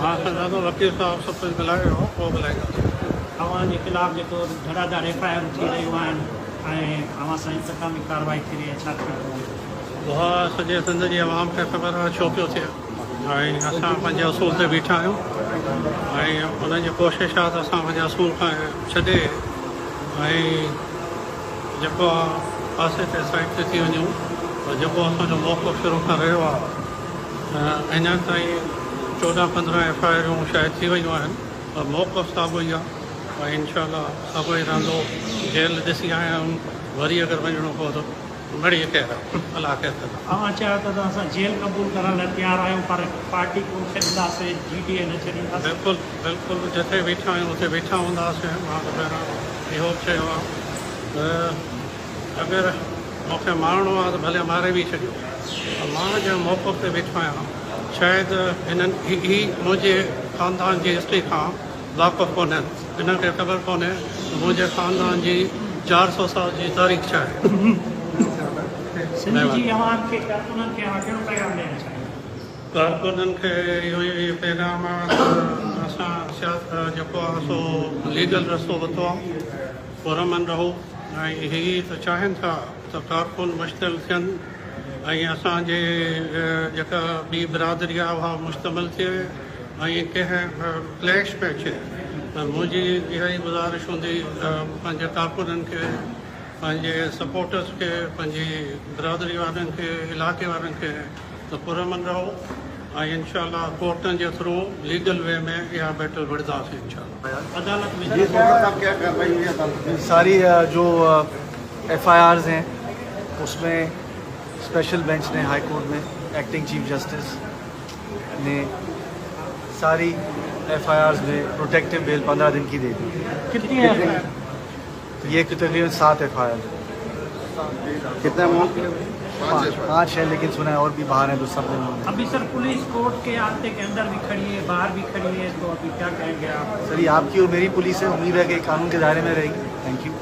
हाँ सर वकील साहब सब कुछ मिलाए हो वो मिलाएगा तव्हांजे ख़िलाफ़ जेको धड़ाधड़ FIR थी रहियूं आहिनि ऐं अव्हां सां इंतकामी कार्रवाई थी रही आहे, छा थियो? उहा सॼे सिंध जी आवाम खे ख़बर आहे छो पियो थिए ऐं असां पंहिंजे असूल ते बीठा आहियूं ऐं उन्हनि जी कोशिशि आहे त असां पंहिंजे असूल खां छॾे ऐं जेको आहे पासे ते साइड ते थी वञूं जेको असांजो मौक़ो शुरू खां रहियो आहे अञा ताईं 14-15 FIR शायदि थी वियूं आहिनि पर मौक़ो साॻियो ई आहे ऐं इनशा साॻियो ई रहंदो। जेल ॾिसी आया आहियूं, वरी अगरि वञिणो पियो त घड़ी ख़ैर अलाह ख़ैर कंदा। अव्हां चयो त असां जेल क़बूल करण लाइ तयारु आहियूं पर पार्टी कोन छॾींदासीं, GDA न छॾींदासीं। बिल्कुलु बिल्कुलु जिते बीठा आहियूं उते बीठा हूंदासीं। मां त पहिरां इहो चयो आहे त अगरि मूंखे मारणो आहे त भले मारे बि छॾियो। मां जंहिं मौक़ो ते बीठो आहियां शायदि हिननि ही मुंहिंजे ख़ानदान जी हिस्ट्री खां वाक़ुफ़ु कोन्हनि, हिननि खे ख़बर कोन्हे त मुंहिंजे ख़ानदान जी 400 साल जी तारीख़ छा आहे। सिंध जी अवाम खे कारकुननि खे कहिड़ो पैगाम ॾियणु चाहियो? कारकुननि खे इहो ई पैगाम आहे त असां जेको आहे सो लीगल रस्तो वरितो आहे, पुरअमन रहो ऐं हीअ त चाहिनि था त कारकुन मुश्तमिल थियनि ऐं असांजे जेका ॿी बिरादरी आहे उहा मुश्तमिल थिए ऐं कंहिं क्लैश में अचे। त मुंहिंजी इहा ई गुज़ारिश हूंदी पंहिंजे कारकुननि खे, पंहिंजे सपोर्टर्स खे, पंहिंजी बिरादरी वारनि खे, इलाइक़े वारनि खे त पुरअमन रहो ऐं इनशा कोर्टनि जे थ्रू लीगल वे में इहा बैटल विढ़ंदासीं इंशाअल्लाह। अदालत में सारी जो FIRs हैं उसमें स्पेशल बेंच ने हाई कोर्ट में एक्टिंग चीफ जस्टिस ने सारी FIRs में प्रोटेक्टिव बेल 15 दिन की दे दी। कितनी FIR? ये तकरीबन 7 FIR। कितना अमाउंट? 5 है लेकिन सुना है और भी बाहर हैं तो सब दिन। अभी सर पुलिस कोर्ट के आते के अंदर भी खड़ी है, बाहर भी खड़ी है, तो अभी क्या कहेंगे आप? सर ये आपकी और मेरी पुलिस है, उम्मीद है कि कानून के दायरे में रहेगी। Thank U.